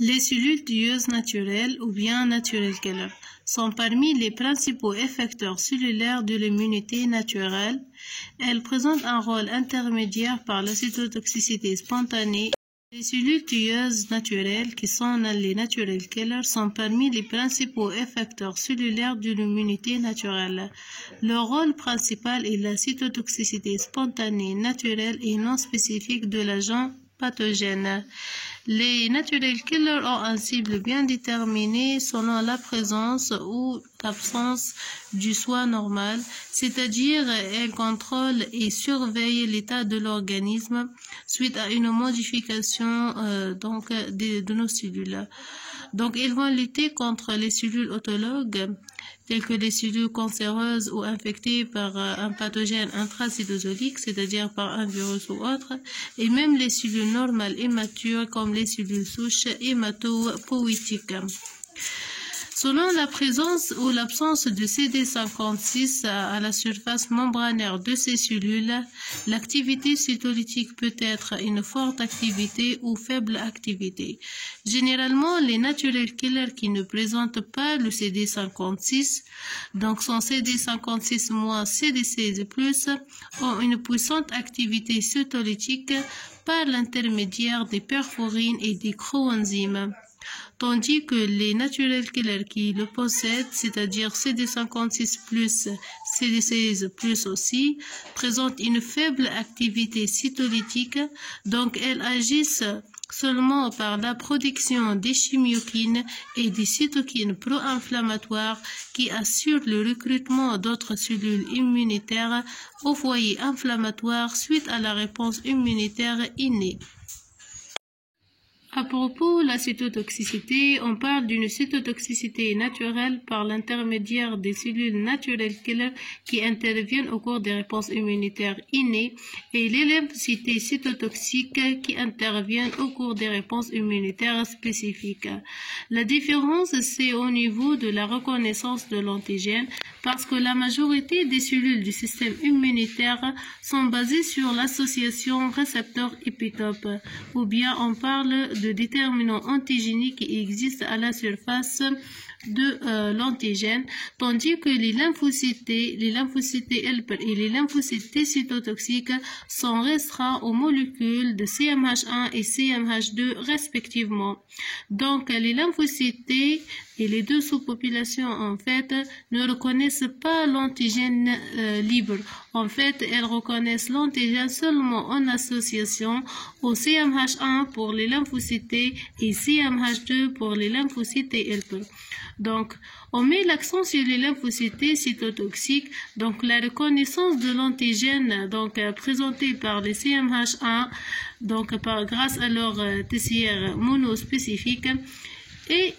Les cellules tueuses naturelles ou bien natural killer sont parmi les principaux effecteurs cellulaires de l'immunité naturelle. Elles présentent un rôle intermédiaire par la cytotoxicité spontanée. Les cellules tueuses naturelles, qui sont les natural killers, sont parmi les principaux effecteurs cellulaires de l'immunité naturelle. Leur rôle principal est la cytotoxicité spontanée, naturelle et non spécifique de l'agent pathogène. Les natural killers ont une cible bien déterminée selon la présence ou l'absence du soi normal, c'est-à-dire elles contrôlent et surveillent l'état de l'organisme suite à une modification de nos cellules. Donc, ils vont lutter contre les cellules autologues, telles que les cellules cancéreuses ou infectées par un pathogène intracytosolique, c'est-à-dire par un virus ou autre, et même les cellules normales et matures comme les cellules souches hématopoïétiques. Selon la présence ou l'absence de CD56 à la surface membranaire de ces cellules, l'activité cytolytique peut être une forte activité ou faible activité. Généralement, les natural killers qui ne présentent pas le CD56, donc sont CD56- CD16+, ont une puissante activité cytolytique par l'intermédiaire des perforines et des coenzymes. Tandis que les natural killers qui le possèdent, c'est-à-dire CD56+, CD16+ aussi, présentent une faible activité cytolytique, donc elles agissent seulement par la production des chimiokines et des cytokines pro-inflammatoires qui assurent le recrutement d'autres cellules immunitaires au foyer inflammatoire suite à la réponse immunitaire innée. À propos de la cytotoxicité, on parle d'une cytotoxicité naturelle par l'intermédiaire des cellules natural killers qui interviennent au cours des réponses immunitaires innées et les lymphocytes cytotoxiques qui interviennent au cours des réponses immunitaires spécifiques. La différence, c'est au niveau de la reconnaissance de l'antigène parce que la majorité des cellules du système immunitaire sont basées sur l'association récepteur-épitope, ou bien on parle de déterminants antigéniques qui existent à la surface de l'antigène, tandis que les lymphocytes helper et les lymphocytes T cytotoxiques sont restreints aux molécules de CMH1 et CMH2 respectivement. Donc, les lymphocytes T et les deux sous-populations, en fait, ne reconnaissent pas l'antigène libre. En fait, elles reconnaissent l'antigène seulement en association au CMH1 pour les lymphocytes T et CMH2 pour les lymphocytes helper. Donc, on met l'accent sur les lymphocytes cytotoxiques, donc la reconnaissance de l'antigène présenté par les CMH1, grâce à leur TCR monospécifique, et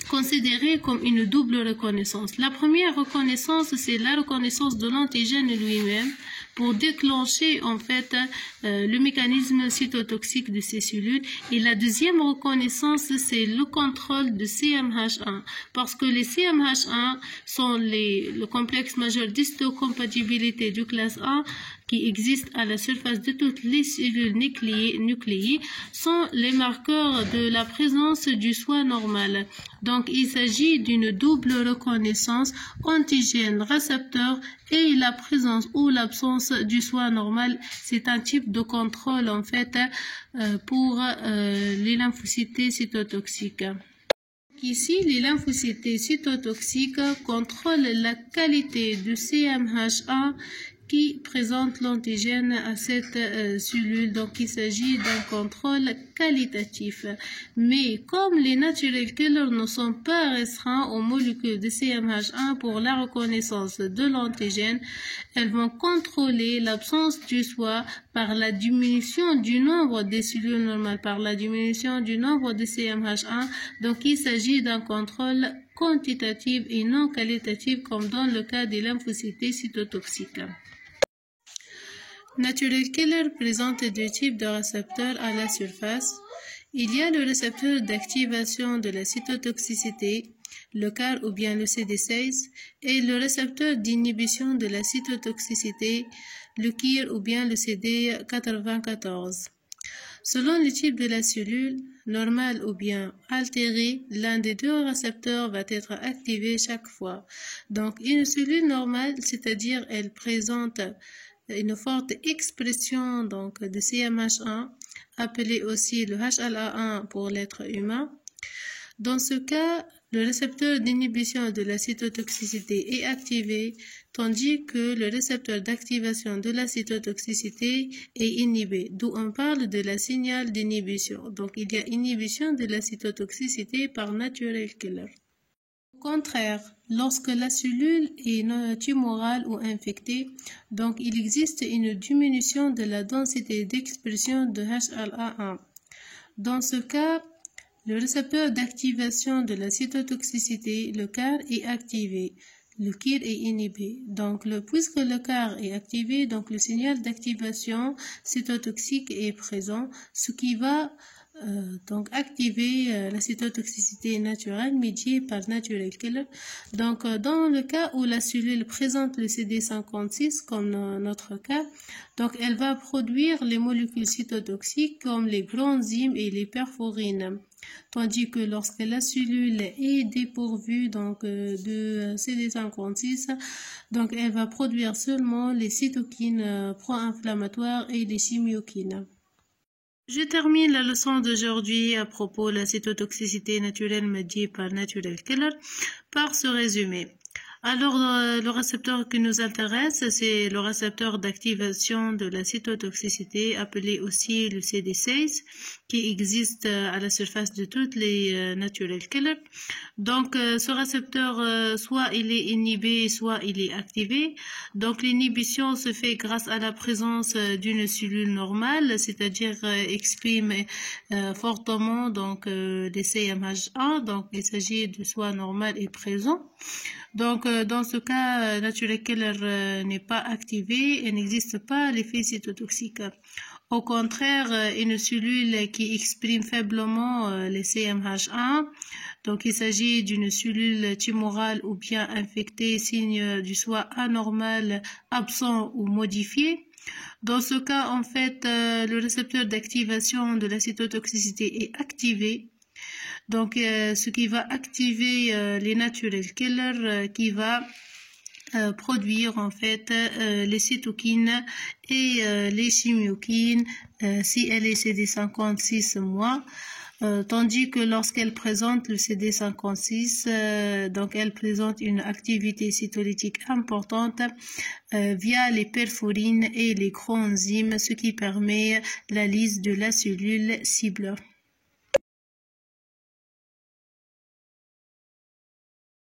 considérée comme une double reconnaissance. La première reconnaissance, c'est la reconnaissance de l'antigène lui-même pour déclencher en fait le mécanisme cytotoxique de ces cellules. Et la deuxième reconnaissance, c'est le contrôle de CMH1 parce que les CMH1 sont le complexe majeur d'histocompatibilité du classe 1 qui existent à la surface de toutes les cellules nucléées sont les marqueurs de la présence du soi normal. Donc, il s'agit d'une double reconnaissance antigène-récepteur et la présence ou l'absence du soi normal. C'est un type de contrôle, en fait, pour les lymphocytes cytotoxiques. Ici, les lymphocytes cytotoxiques contrôlent la qualité du CMH1 qui présente l'antigène à cette cellule. Donc, il s'agit d'un contrôle qualitatif. Mais comme les natural killers ne sont pas restreints aux molécules de CMH1 pour la reconnaissance de l'antigène, elles vont contrôler l'absence du soi par la diminution du nombre des cellules normales, par la diminution du nombre de CMH1. Donc, il s'agit d'un contrôle quantitatif et non qualitatif comme dans le cas des lymphocytes cytotoxiques. Natural killer présente deux types de récepteurs à la surface. Il y a le récepteur d'activation de la cytotoxicité, le CAR ou bien le CD16, et le récepteur d'inhibition de la cytotoxicité, le KIR ou bien le CD94. Selon le type de la cellule, normale ou bien altérée, l'un des deux récepteurs va être activé chaque fois. Donc, une cellule normale, c'est-à-dire elle présente une forte expression donc, de CMH1, appelé aussi le HLA1 pour l'être humain. Dans ce cas, le récepteur d'inhibition de la cytotoxicité est activé, tandis que le récepteur d'activation de la cytotoxicité est inhibé, d'où on parle de la signal d'inhibition. Donc, il y a inhibition de la cytotoxicité par natural killer. Au contraire, lorsque la cellule est tumorale ou infectée, donc il existe une diminution de la densité d'expression de HLA1. Dans ce cas, le récepteur d'activation de la cytotoxicité, le CAR, est activé. Le KIR est inhibé. Donc, puisque le CAR est activé, donc le signal d'activation cytotoxique est présent, ce qui va donc activer la cytotoxicité naturelle médiée par natural killer. Donc, dans le cas où la cellule présente le CD56, comme dans notre cas, donc elle va produire les molécules cytotoxiques comme les granzymes et les perforines. Tandis que lorsque la cellule est dépourvue donc, de CD56, donc elle va produire seulement les cytokines pro-inflammatoires et les chimiokines. Je termine la leçon d'aujourd'hui à propos de la cytotoxicité naturelle médiée par natural killer par ce résumé. Alors, le récepteur qui nous intéresse, c'est le récepteur d'activation de la cytotoxicité, appelé aussi le CD16, qui existe à la surface de toutes les natural killers. Donc, ce récepteur, soit il est inhibé, soit il est activé. Donc, l'inhibition se fait grâce à la présence d'une cellule normale, c'est-à-dire exprime fortement donc des CMH1. Donc, il s'agit de soit normal et présent. Donc, dans ce cas, natural killer n'est pas activé et n'existe pas l'effet cytotoxique. Au contraire, une cellule qui exprime faiblement les CMH1, donc il s'agit d'une cellule tumorale ou bien infectée, signe du soit anormal, absent ou modifié. Dans ce cas, en fait, le récepteur d'activation de la cytotoxicité est activé. Donc, ce qui va activer les natural killers qui va produire en fait les cytokines et les chimiokines si elle est CD56 mois. Tandis que lorsqu'elle présente le CD56, donc elle présente une activité cytolytique importante via les perforines et les coenzymes, ce qui permet la lyse de la cellule cible.